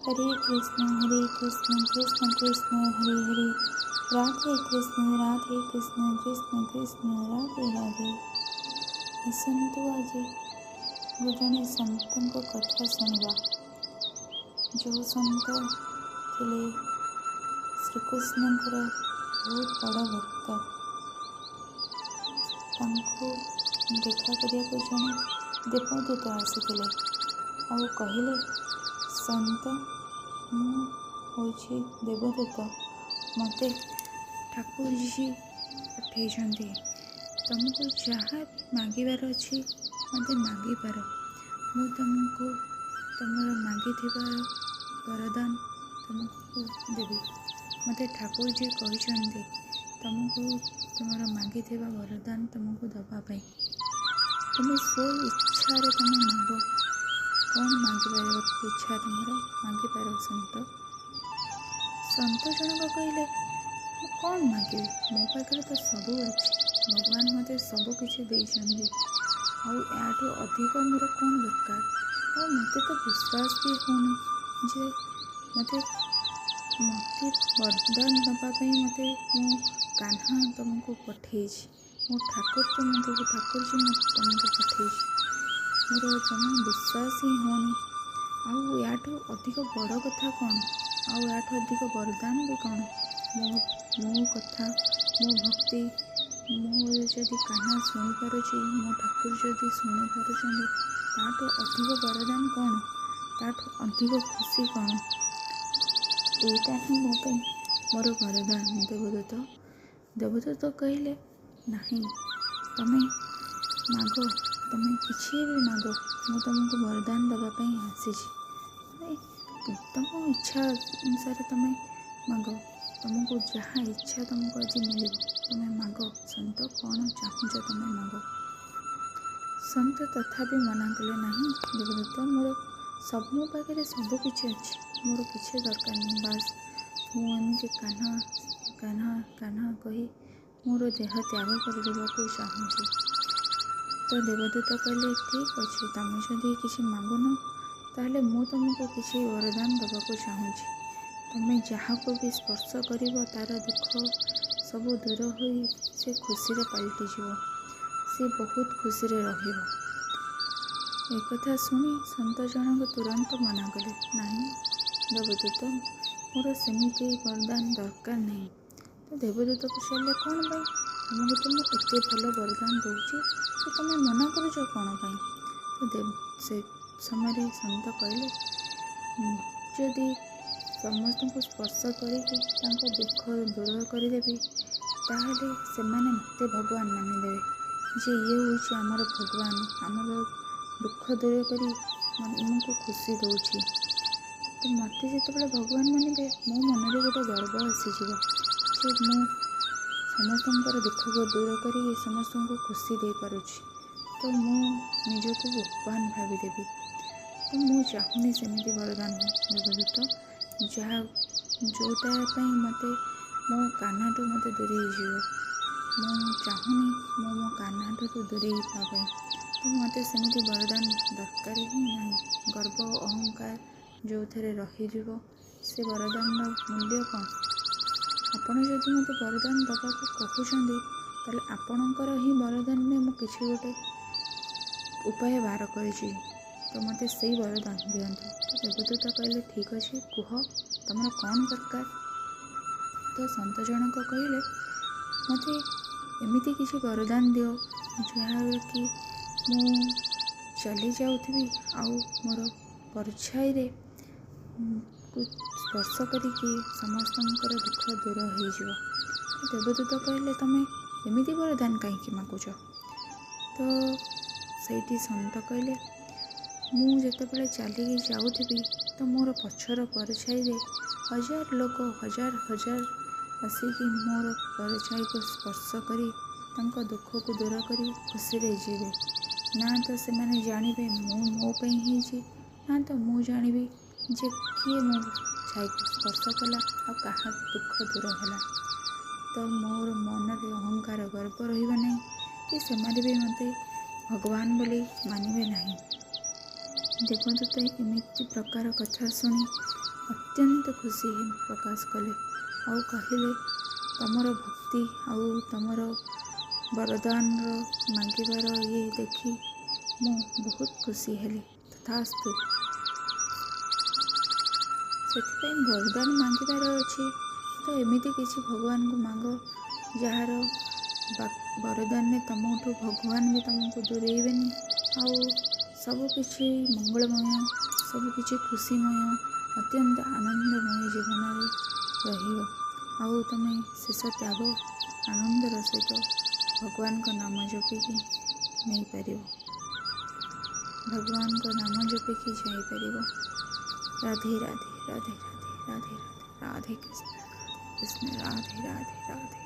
हरे कृष्ण कृष्ण कृष्ण हरे हरे, राधे कृष्ण कृष्ण कृष्ण राधे राधे। आसतु आज जड़े सत कथा शुणा, जो सत थे श्रीकृष्णकर बहुत बड़ भक्त। देखा करने को जड़े देवदूत आसी और कहले, संत मुझे देवदूत मते ठाकुर जी पठे, तुमको जहाँ भी मागिबार अच्छी मते मागिपार, मु तुमको तुमर मागी वरदान तुमको देवी। मते ठाकुर जी कहते तुमको तुमर मागी वरदान तुमको दवापाई, तुम स्व इच्छा तुम माग, कौन मागिपार इच्छा तुमर मागिपार। संत जनक कहले, मु कौन मागिबी, मो पाखे तो सबू अच्छी, भगवान मते सबू किछि देइछन्ति, आउ याठू अधिक मोर कौन दरकार। और मते तो विश्वास भी होनी जे मते वरदान दवाई मते मो कान्हा तुमको पठे, मो ठाकुर तुमको ठाकुर जी तुमको पठे, मोर जमा विश्वास ही होनी। आउ याठू अधिक बड़ कथा कौन, आउ याठू अधिक वरदान भी कौन। मो कथा मो भक्ति मो जदि कान्हा शुणी पारुछि, मो ठाकुर जदि शुणी पारुछन्ति, ताठू अधिक वरदान कौन, ताठू अधिक खुशी कौन। एटा ही मो पे मोर वरदान। देवदूत कहले, नहीं तमें माग, तमें किसी भी माग, मु तुमको वरदान दवाई आसी। तुम इच्छा अनुसार तुम्हें माग, तुमको जहाँ इच्छा तुमको आज मिल, तुम्हें माग। संत कौन चाहूच तुम्हें माग। संत तथापि मना कले, नहीं देवदूत मोर सब मो पाखे सबू किछि अच्छी, मोर किछि दरकार नहीं, बास मुझे कान्हा कान्हा कान्हा कही मोर देह त्याग करदेवा चाहूँगी। तो देवदूत कहले, ठीक अच्छे, तुम जदि किसी मागुन ताहले मु तुमको किसी वरदान दबाको चाहूँगी। तुम्हें जहाँ को भी स्पर्श कर तार दुख सब दूर हो से खुशी पलटि जीव, से बहुत खुशी रहिब। एक कथा शुणी संत जनक तुरंत मना कले, नहीं देवदूत मोर सेमिति वरदान दरकार नहीं। तो देवदूत पचारे, कौन पाई तुमको तो मुझे एत भल वरदान दूची कि तुम्हें मना करुच कौन पाई। तो से समय संत कहले, जदि समस्त को स्पर्श करके दुख दूर करदेवी, ताहले सेमाने मते भगवान मानिदेवे जे ये हूँ आमर भगवान, आमर दुख दूर करी आमको खुशी दौची। तो मते जितेबाला भगवान मानिबे, मो मन में गोटे गर्व आसीजिव जे मु समस्त दुख को दूर करी समस्त को खुशी दे पारुछि, तो मु निजको भगवान भाविदेवी। तो मु चाहूनी सेमिति वरदान देवदूत, जहाँ जोटापाई मते मो कान्हाठू मते दूरी जीव, मु चाहूनी मो कान्हाठू दूरी पाई। तो मते सेमिति वरदान दरकार ही नहीं। गर्व अहंकार जो थे रहीजिव, से वरदान मूल्य कौन। आपण जदि मते वरदान दबाको कहउछन्ति, ताले आपणकर ही वरदान में मु किछि गोटे उपाय बाहर करिछि, तो मते सही वरदान दियंतु। तो देवदूत कहले, ठीक अच्छे, कुह तुमर कौन दरकार। तो संत जनक कहले, मते एमिति किसी वरदान दियो जहाँ कि मु चली जाऊथी आउ मोर परछाई रे स्पर्श करिकी समस्तंकर दुख दूर हो जीव। तो देवदूत कहले, तमें एमिति वरदान कहीं मागुच। तो सेठी संत कहले, मु जेतेबेले चलिकी जाऊथी तो मोर पछर परछाई रे हजार लोक हजार हजार आसिकी मोर परछाई को स्पर्श करी तांको दुख को दूर करी खुशी रे जीवे। ना तो से माने जानिबे मु मो पई हिची, ना तो मु जानिबी जे किए मो छाई को स्पर्श कला आ कहा दुख दूर होला। तो मोर मन रे अहंकार गर्व रहिबा नहीं कि से माने भी मते भगवान बोली मानिबे नहीं। ଦେବଦୂତ ଏମିତି ପ୍ରକାର କଥା ଶୁଣି ଅତ୍ୟନ୍ତ ଖୁସି ପ୍ରକାଶ କଲେ ଆଉ କହିଲେ, ତମର ଭକ୍ତି ଆଉ ତମର ବରଦାନର ମାଗିବାର ଇଏ ଦେଖି ମୁଁ ବହୁତ ଖୁସି ହେଲି। ତଥାସ୍ତୁ। ସେଥିପାଇଁ ବରଦାନ ମାଗିବାର ଅଛି ତ ଏମିତି କିଛି ଭଗବାନଙ୍କୁ ମାଗ ଯାହାର ବରଦାନରେ ତମଠୁ ଭଗବାନ ବି ତମକୁ ଦୂରେଇବେନି ଆଉ ସବୁକିଛି ମଙ୍ଗଳମୟ, ସବୁକିଛି ଖୁସିମୟ, ଅତ୍ୟନ୍ତ ଆନନ୍ଦମୟ ଜୀବନରେ ରହିବ ଆଉ ତମେ ଶେଷ ତ୍ୟାଗ ଆନନ୍ଦର ସହିତ ଭଗବାନଙ୍କ ନାମ ଜପିକି ନେଇପାରିବ, ଭଗବାନଙ୍କ ନାମ ଜପିକି ଯାଇପାରିବ। ରାଧେ ରାଧେ ରାଧେ ରାଧେ ରାଧେ ରାଧେ ରାଧେ କୃଷ୍ଣ ରାଧେ କୃଷ୍ଣ ରାଧେ ରାଧେ ରାଧେ।